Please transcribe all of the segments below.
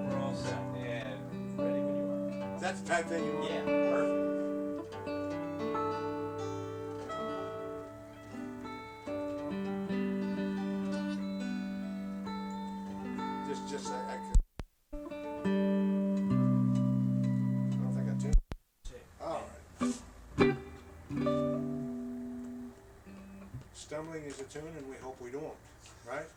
We're all set and ready when you are. That's the type thing you want? Yeah, perfect. Just I could. I don't think I tuned. All right. Stumbling is a tune, and we hope we don't, right?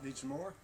Need some more?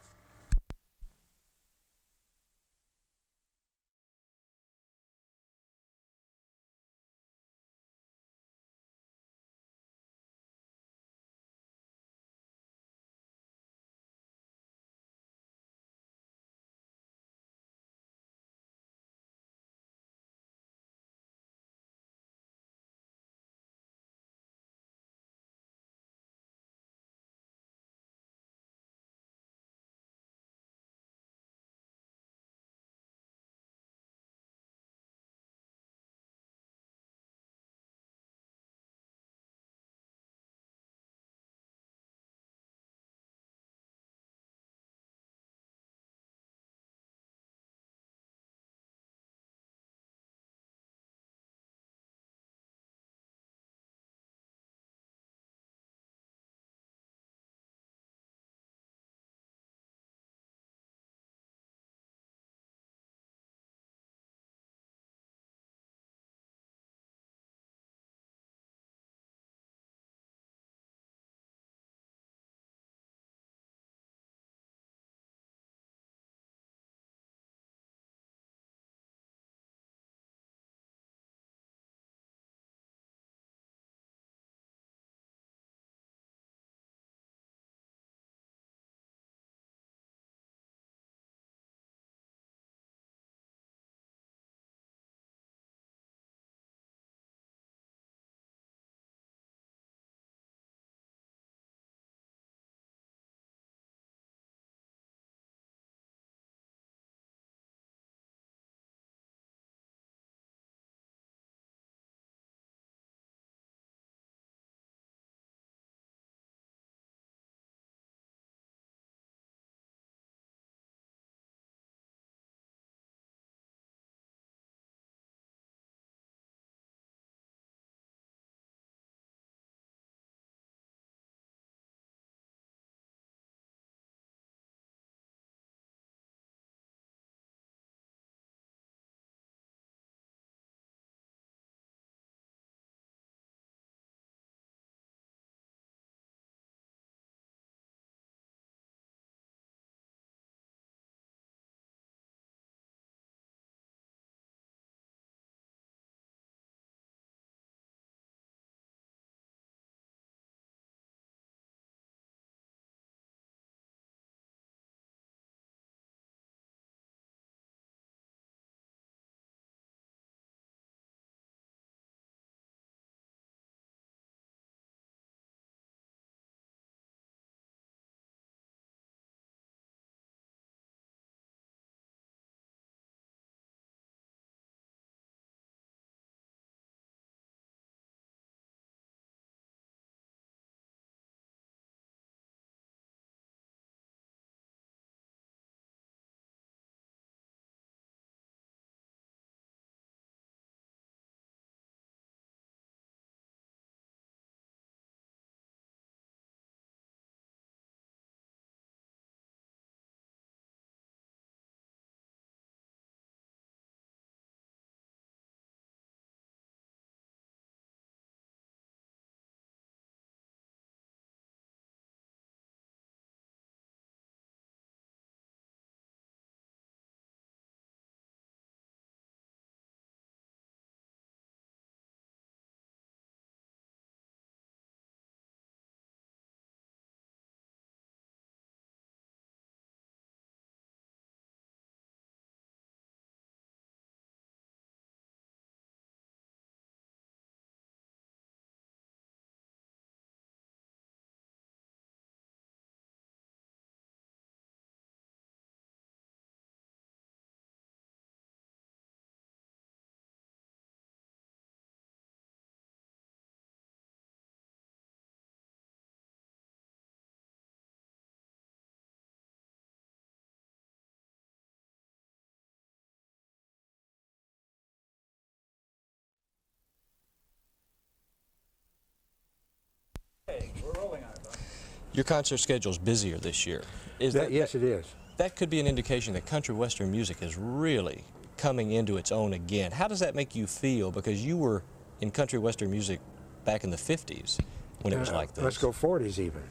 Your concert schedule's busier this year. Yes, it is. That could be an indication that country western music is really coming into its own again. How does that make you feel? Because you were in country western music back in the 50s when it was like this. Let's go 40s even.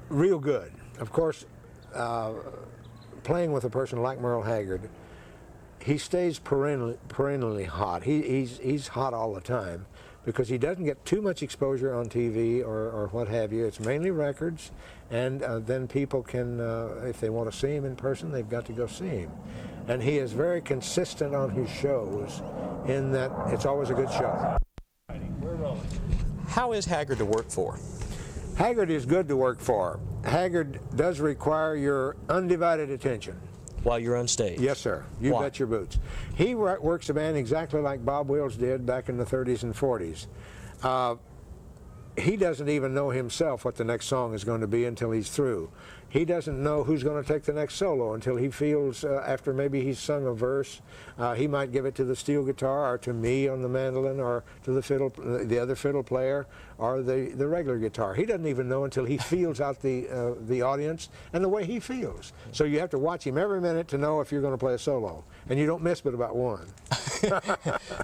Real good. Of course, playing with a person like Merle Haggard, he stays perennially hot. He's hot all the time because he doesn't get too much exposure on TV or what have you. It's mainly records, and then people can, if they want to see him in person, they've got to go see him. And he is very consistent on his shows in that it's always a good show. How is Haggard to work for? Haggard is good to work for. Haggard does require your undivided attention. While you're on stage? Yes, sir. You Why? bet your boots. He works the band exactly like Bob Wills did back in the 30s and 40s. He doesn't even know himself what the next song is going to be until he's through. He doesn't know who's going to take the next solo until he feels, after maybe he's sung a verse, he might give it to the steel guitar or to me on the mandolin or to the other fiddle player or the regular guitar. He doesn't even know until he feels out the audience and the way he feels. So you have to watch him every minute to know if you're going to play a solo. And you don't miss but about one.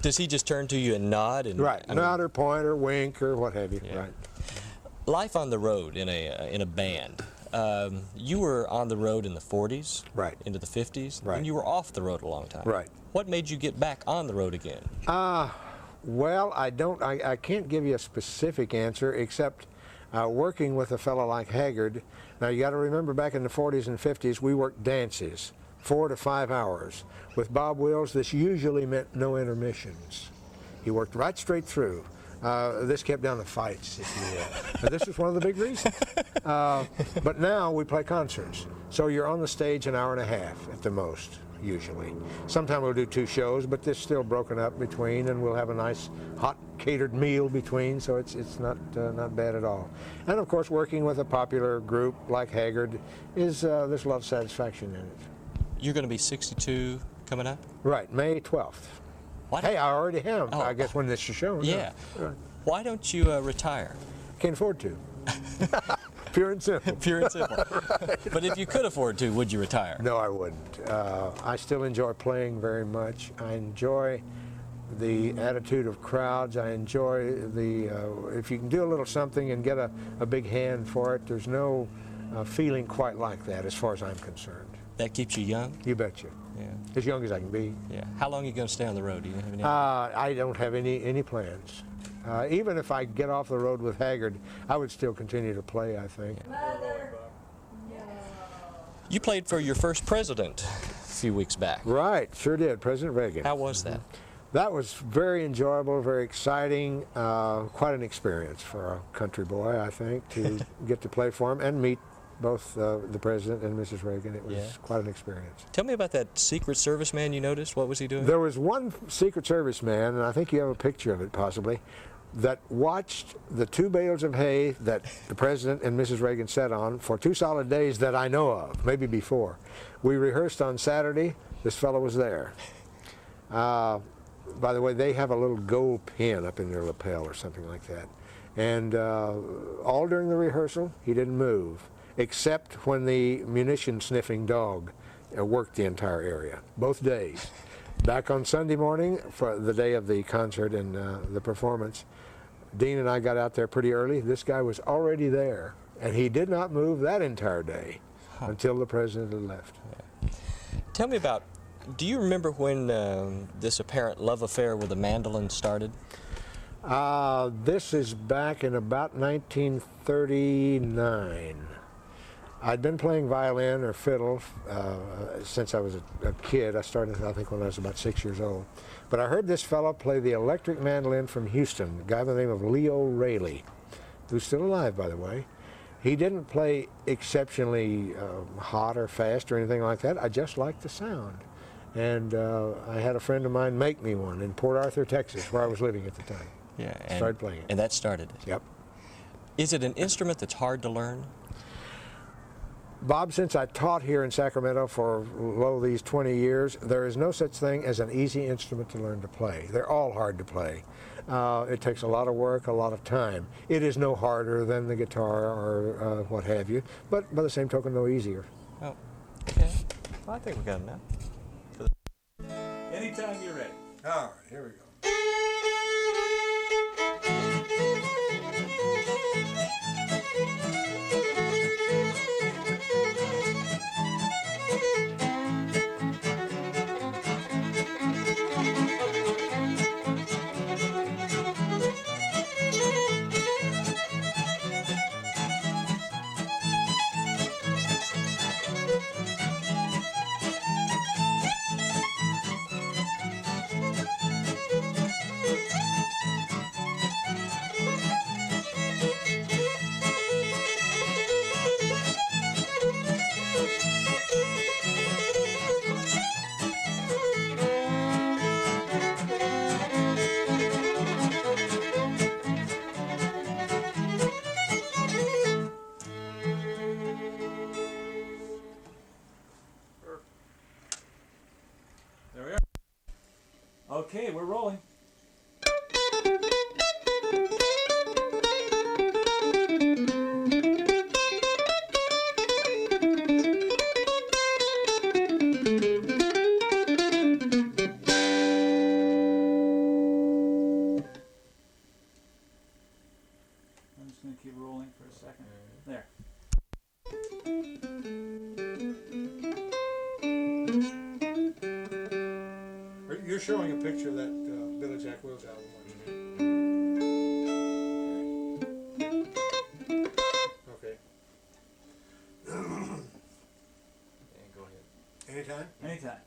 Does he just turn to you and nod? And, right, nod or point or wink or what have you. Yeah. Right. Life on the road in a band. You were on the road in the 40s, right, into the 50s, right, and you were off the road a long time. Right. What made you get back on the road again? Well, I can't give you a specific answer except working with a fellow like Haggard. Now you got to remember back in the 40s and 50s we worked dances, 4 to 5 hours. With Bob Wills, this usually meant no intermissions. He worked right straight through. This kept down the fights, if you will. And this is one of the big reasons. But now we play concerts. So you're on the stage an hour and a half at the most, usually. Sometimes we'll do 2 shows, but this is still broken up between, and we'll have a nice hot catered meal between, so it's not bad at all. And of course, working with a popular group like Haggard is, there's a lot of satisfaction in it. You're going to be 62 coming up? Right, May 12th. What? Hey, I already am. Oh. I guess when this is shown. Yeah. Right. Why don't you retire? Can't afford to. Pure and simple. Pure and simple. Right. But if you could afford to, would you retire? No, I wouldn't. I still enjoy playing very much. I enjoy the attitude of crowds. I enjoy if you can do a little something and get a big hand for it, there's no feeling quite like that as far as I'm concerned. That keeps you young? You betcha. Yeah. As young as I can be. Yeah. How long are you going to stay on the road? Do you have any? I don't have any plans. Even if I get off the road with Haggard, I would still continue to play, I think. You played for your first president a few weeks back. Right, sure did, President Reagan. How was that? That was very enjoyable, very exciting, quite an experience for a country boy, I think, to get to play for him and meet both the President and Mrs. Reagan. It was quite an experience. Tell me about that Secret Service man you noticed. What was he doing? There was one Secret Service man, and I think you have a picture of it possibly, that watched the 2 bales of hay that the President and Mrs. Reagan sat on for 2 solid days that I know of, maybe before. We rehearsed on Saturday. This fellow was there. By the way, they have a little gold pin up in their lapel or something like that. And all during the rehearsal, he didn't move, except when the munition-sniffing dog worked the entire area, both days. Back on Sunday morning, for the day of the concert and the performance, Dean and I got out there pretty early. This guy was already there, and he did not move that entire day until the President had left. Yeah. Tell me about, do you remember when this apparent love affair with the mandolin started? This is back in about 1939. I'd been playing violin or fiddle since I was a kid. I started, I think, when I was about 6 years old. But I heard this fellow play the electric mandolin from Houston, a guy by the name of Leo Rayleigh, who's still alive, by the way. He didn't play exceptionally hot or fast or anything like that. I just liked the sound. And I had a friend of mine make me one in Port Arthur, Texas, where I was living at the time. Yeah, started playing it. And that started it. Yep. Is it an instrument that's hard to learn? Bob, since I taught here in Sacramento for these 20 years, there is no such thing as an easy instrument to learn to play. They're all hard to play. It takes a lot of work, a lot of time. It is no harder than the guitar or what have you, but by the same token, no easier. Oh, okay. Well, I think we got enough. Anytime you're ready. All right, here we go. There we are. Okay, we're rolling. I'm just going to keep rolling for a second. There. You're showing a picture of that Billy Jack Wills album, aren't you? Okay. And go ahead. Anytime? Anytime.